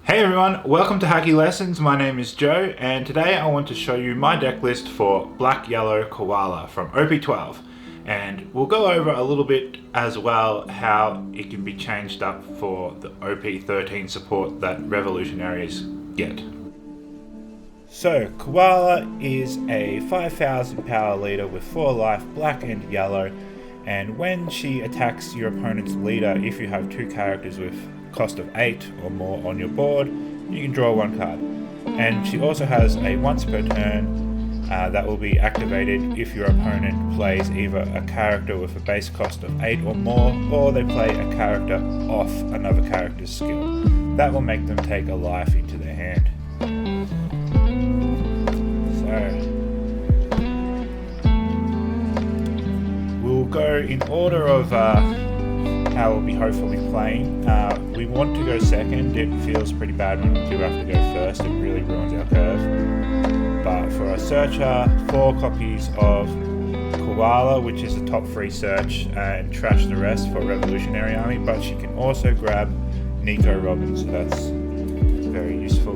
Hey everyone, welcome to Hacky Lessons. My name is Joe, and today I want to show you my deck list for Black Yellow Koala from OP12. And we'll go over a little bit as well how it can be changed up for the OP13 support that revolutionaries get. So, Koala is a 5000 power leader with 4 life, black and yellow, and when she attacks your opponent's leader, if you have 2 characters with cost of 8 or more on your board, you can draw 1 card. And she also has a once per turn that will be activated if your opponent plays either a character with a base cost of 8 or more, or they play a character off another character's skill. That will make them take a life into their hand. So we'll go in order of how we'll be hopefully playing. We want to go second. It feels pretty bad when we do have to go first. It really ruins our curve. But for a searcher, 4 copies of Koala, which is a top 3 search, and trash the rest for Revolutionary Army. But she can also grab Nico Robin, so that's very useful.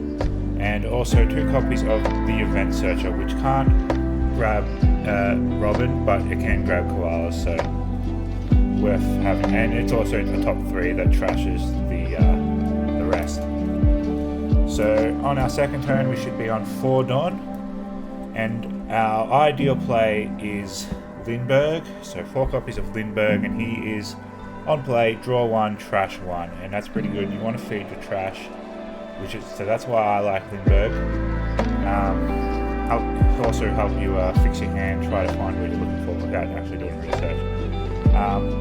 And also 2 copies of the Event Searcher, which can't grab Robin, but it can grab Koala, so worth having. And it's also a top 3 that trashes the rest. So on our second turn we should be on 4 Don, and our ideal play is Lindbergh, so 4 copies of Lindbergh, and he is on play, draw 1, trash 1, and that's pretty good. You want to feed your trash, so that's why I like Lindbergh. It'll also help you fix your hand, try to find what you're looking for without actually doing research.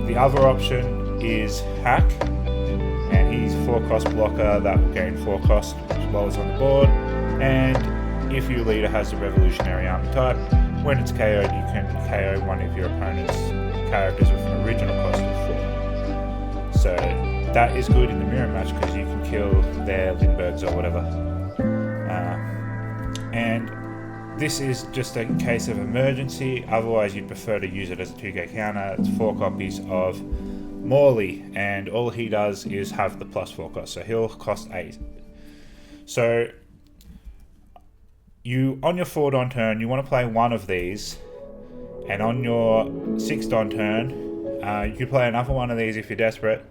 The other option is Hack, and he's 4 cost blocker that will gain 4 cost while it's on the board, and if your leader has a Revolutionary Army type, when it's KO'd you can KO one of your opponent's characters with an original cost of 4. So that is good in the mirror match because you can kill their Lindberghs or whatever. And this is just a case of emergency, otherwise you'd prefer to use it as a 2k counter. It's 4 copies of Morley, and all he does is have the +4 cost, so he'll cost 8. So on your 4 Don turn, you want to play one of these, and on your 6 Don turn, you can play another one of these if you're desperate,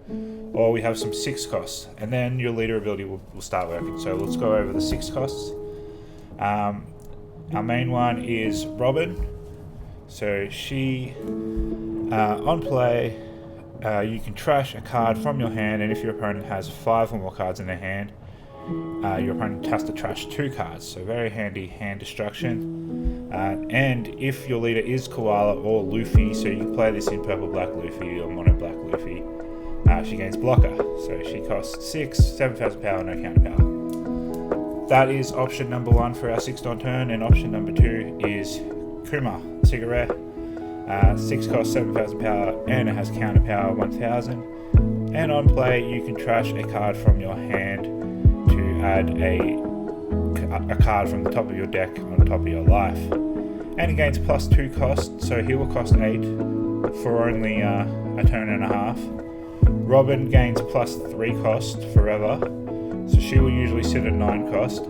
or we have some 6 costs, and then your leader ability will start working. So let's go over the 6 costs. Our main one is Robin. So she, on play, you can trash a card from your hand, and if your opponent has 5 or more cards in their hand, your opponent has to trash 2 cards. So very handy hand destruction. And if your leader is Koala or Luffy, so you can play this in purple black Luffy or mono black Luffy, she gains blocker. So she costs 6, 7,000 power, no counter power. That is option number 1 for our 6 Don turn, and option number 2 is Kuma, cigarette. 6 cost, 7,000 power, and it has counter power 1,000. And on play, you can trash a card from your hand to add a card from the top of your deck on top of your life. And it gains +2 cost, so he will cost 8 for only a turn and a half. Robin gains +3 cost forever, so she will usually sit at 9 cost.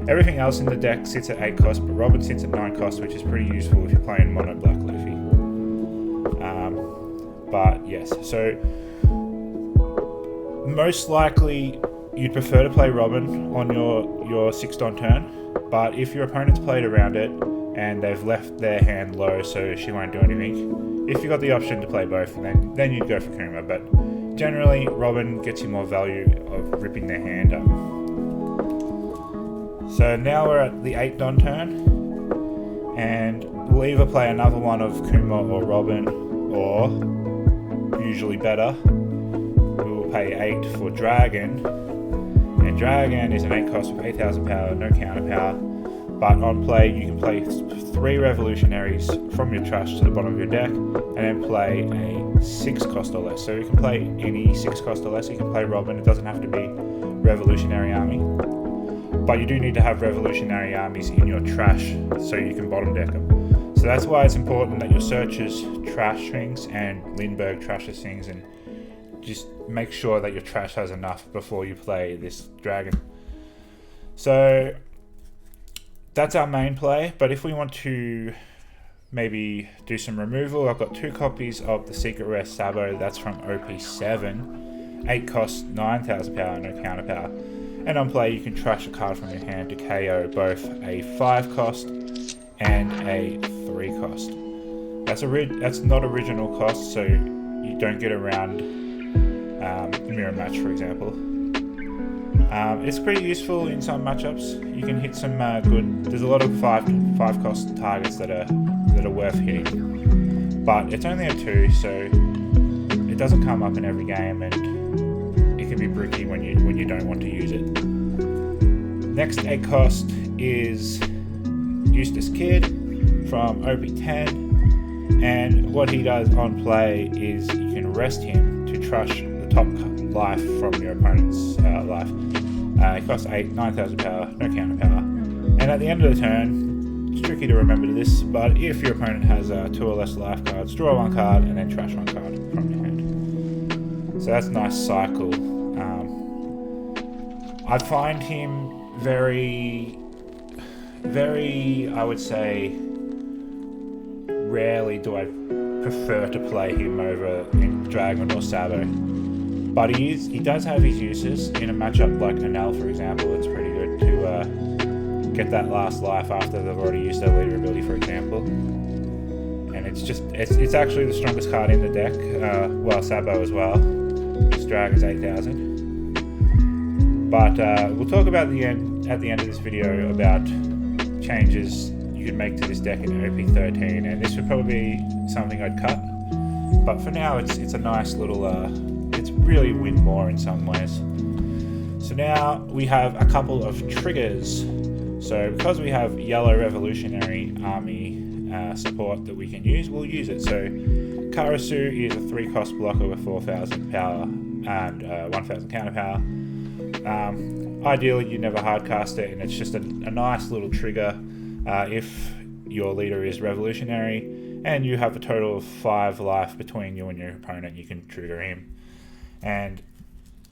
Everything else in the deck sits at 8 cost, but Robin sits at 9 cost, which is pretty useful if you're playing mono black Luffy. But yes, so most likely you'd prefer to play Robin on your 6 Don turn, but if your opponent's played around it and they've left their hand low so she won't do anything, if you got the option to play both, then you'd go for Kuma, but generally Robin gets you more value of ripping their hand up. So now we're at the 8 Don turn, and we'll either play another one of Kuma or Robin, or usually better, we will pay 8 for Dragon, and Dragon is an 8 cost with 8,000 power, no counter power, but on play you can play 3 revolutionaries from your trash to the bottom of your deck, and then play a 6 cost or less. So you can play any 6 cost or less. You can play Robin, it doesn't have to be Revolutionary Army, but you do need to have Revolutionary Armies in your trash so you can bottom deck them. So that's why it's important that your searchers trash things and Lindbergh trashes things, and just make sure that your trash has enough before you play this dragon. So that's our main play, but if we want to maybe do some removal, I've got 2 copies of the Secret Rare Sabo, that's from OP7. 8 cost, 9,000 power, no counter power. And on play you can trash a card from your hand to KO both a 5 cost and a 3 cost. That's not original cost, so you don't get around Mirror Match, for example. It's pretty useful in some matchups. You can hit some good. There's a lot of 5 cost targets that are worth hitting, but it's only a 2, so it doesn't come up in every game, and it can be bricky when you don't want to use it. Next 8 cost is Eustace Kid from OP10, and what he does on play is you can rest him to trash the top life from your opponent's life. It costs 8, 9,000 power, no counter power. And at the end of the turn, it's tricky to remember this, but if your opponent has 2 or less life cards, draw 1 card and then trash 1 card from your hand. So that's a nice cycle. I find him very, I would say, rarely do I prefer to play him over in Dragon or Sabo. But he does have his uses. In a matchup like Anel, for example, it's pretty good to get that last life after they've already used their leader ability, for example. And it's actually the strongest card in the deck. Well, Sabo as well. This Dragon's 8,000. But we'll talk about at the end of this video about changes you can make to this deck in OP13, and this would probably be something I'd cut. But for now, it's a nice little. It's really win more in some ways. So now we have a couple of triggers. So because we have yellow revolutionary army support that we can use, we'll use it. So Karasu is a 3 cost blocker with 4,000 power and 1,000 counter power. Ideally you never hardcast it, and it's just a nice little trigger if your leader is revolutionary and you have a total of 5 life between you and your opponent, you can trigger him. And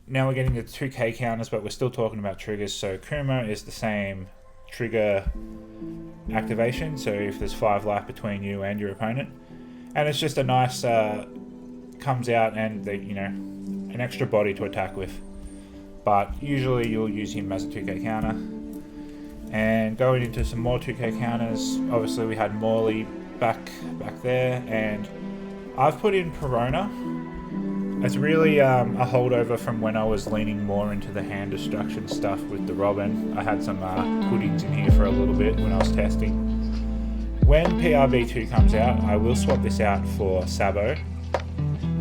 now we're getting the 2k counters, but we're still talking about triggers. So Kuma is the same trigger activation, so if there's 5 life between you and your opponent, and it's just a nice comes out and an extra body to attack with. But usually you'll use him as a 2k counter. And going into some more 2k counters, obviously we had Morley back there, and I've put in Perona. It's really a holdover from when I was leaning more into the hand destruction stuff with the Robin. I had some puddings in here for a little bit when I was testing. When PRB2 comes out, I will swap this out for Sabo.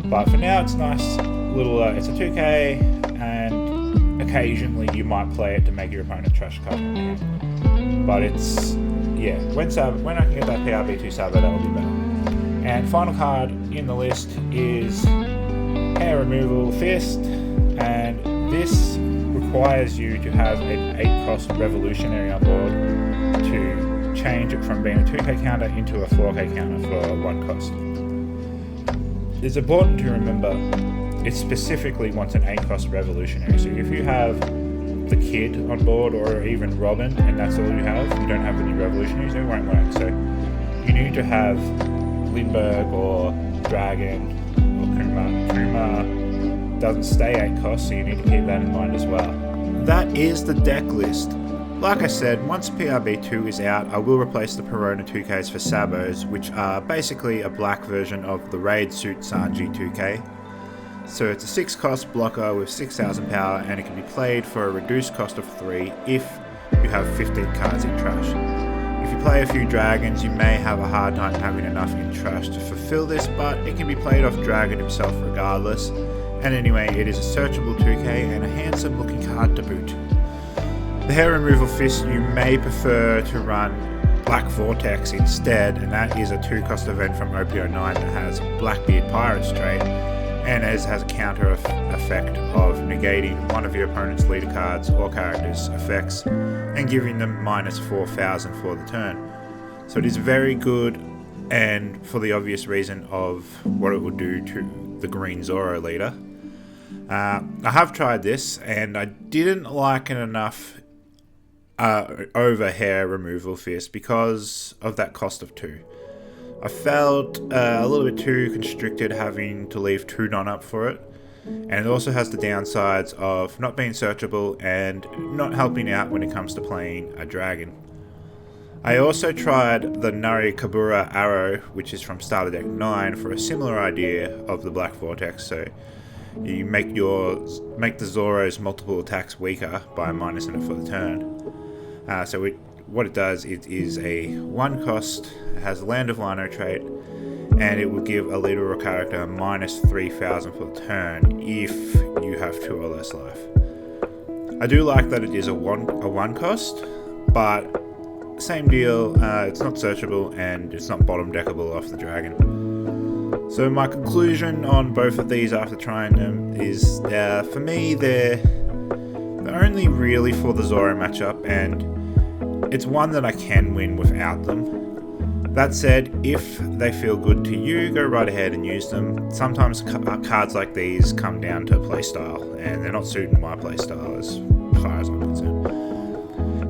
But for now, it's nice little. It's a 2k, and occasionally you might play it to make your opponent trash card in your hand. But it's when I can get that PRB2 Sabo, that will be better. And final card in the list is Hair Removal Fist, and this requires you to have an 8 cost revolutionary on board to change it from being a 2k counter into a 4k counter for 1 cost. It's important to remember it specifically wants an 8 cost revolutionary, so if you have the Kid on board or even Robin and that's all you don't have any revolutionaries, it won't work. So you need to have Lindbergh or Dragon or Kuma. Kuma doesn't stay 8 costs, so you need to keep that in mind as well. That is the deck list. Like I said, once PRB2 is out, I will replace the Perona 2Ks for Sabos, which are basically a black version of the Raid Suit Sanji 2K. So it's a 6 cost blocker with 6,000 power, and it can be played for a reduced cost of 3 if you have 15 cards in trash. If you play a few dragons, you may have a hard time having enough in trash to fulfill this, but it can be played off Dragon himself regardless. And anyway, it is a searchable 2k and a handsome looking card to boot. The Hair Removal Fist, you may prefer to run Black Vortex instead, and that is a 2 cost event from OP09 that has Blackbeard Pirate's trait, and has a counter effect of negating one of your opponent's leader cards or characters' effects and giving them minus 4,000 for the turn. So it is very good, and for the obvious reason of what it will do to the green Zoro leader. I have tried this and I didn't like it enough over hair removal fist because of that cost of 2. I felt a little bit too constricted having to leave 2 non-up for it, and it also has the downsides of not being searchable and not helping out when it comes to playing a dragon. I also tried the Nari Kabura arrow, which is from Starter Deck 9, for a similar idea of the Black Vortex. So you make the Zoro's multiple attacks weaker by minusing it for the turn. What it does, it is a 1 cost, it has a Land of Lino trait, and it will give a leader or character minus 3,000 for the turn if you have 2 or less life. I do like that it is a 1 cost, but same deal, it's not searchable and it's not bottom deckable off the dragon. So my conclusion on both of these after trying them is, for me, they're only really for the Zoro matchup, and it's one that I can win without them. That said, if they feel good to you, go right ahead and use them. Sometimes cards like these come down to playstyle, and they're not suiting my playstyle as far as I'm concerned.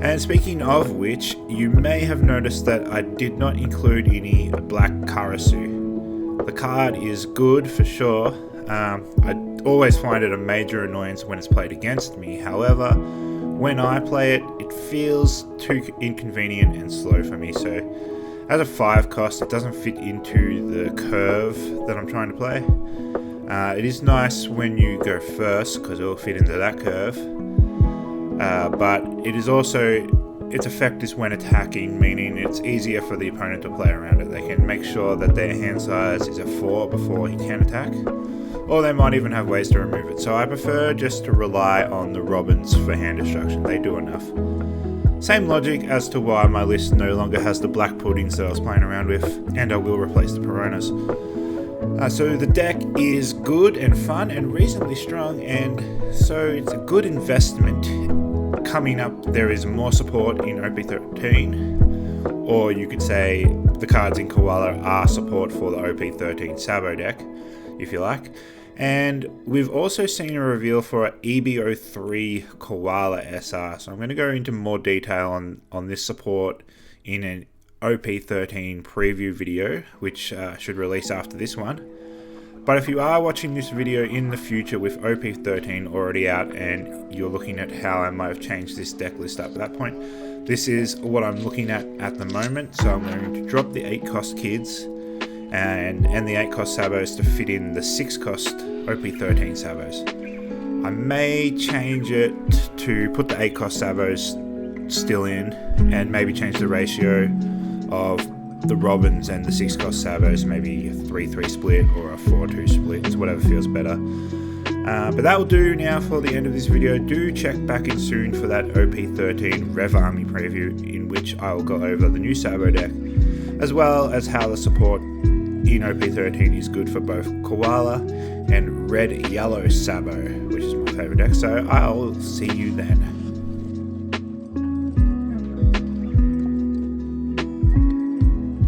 And speaking of which, you may have noticed that I did not include any Black Karasu. The card is good for sure. I always find it a major annoyance when it's played against me. However, when I play it, it feels too inconvenient and slow for me. So as a 5 cost, it doesn't fit into the curve that I'm trying to play. It is nice when you go first because it will fit into that curve. But it is also, its effect is when attacking, meaning it's easier for the opponent to play around it. They can make sure that their hand size is a 4 before he can attack, or they might even have ways to remove it. So I prefer just to rely on the Robins for hand destruction. They do enough. Same logic as to why my list no longer has the black puddings that I was playing around with, and I will replace the Pironas. So the deck is good and fun and reasonably strong, and so it's a good investment. Coming up, there is more support in OP13, or you could say the cards in Koala are support for the OP13 Sabo deck, if you like. And we've also seen a reveal for an EB03 Koala SR, so I'm going to go into more detail on this support in an OP13 preview video, which should release after this one. But if you are watching this video in the future with OP13 already out and you're looking at how I might have changed this deck list up at that point, this is what I'm looking at the moment. So I'm going to drop the 8 cost kids and the 8 cost Sabos to fit in the 6 cost OP13 Sabos. I may change it to put the 8 cost Sabos still in and maybe change the ratio of the Robins and the 6 cost Sabos, maybe a 3-3 split or a 4-2 split, it's whatever feels better. But that will do now for the end of this video. Do check back in soon for that OP13 Rev Army preview, in which I will go over the new Sabo deck, as well as how the support in OP13 is good for both Koala and Red Yellow Sabo, which is my favourite deck. So I'll see you then.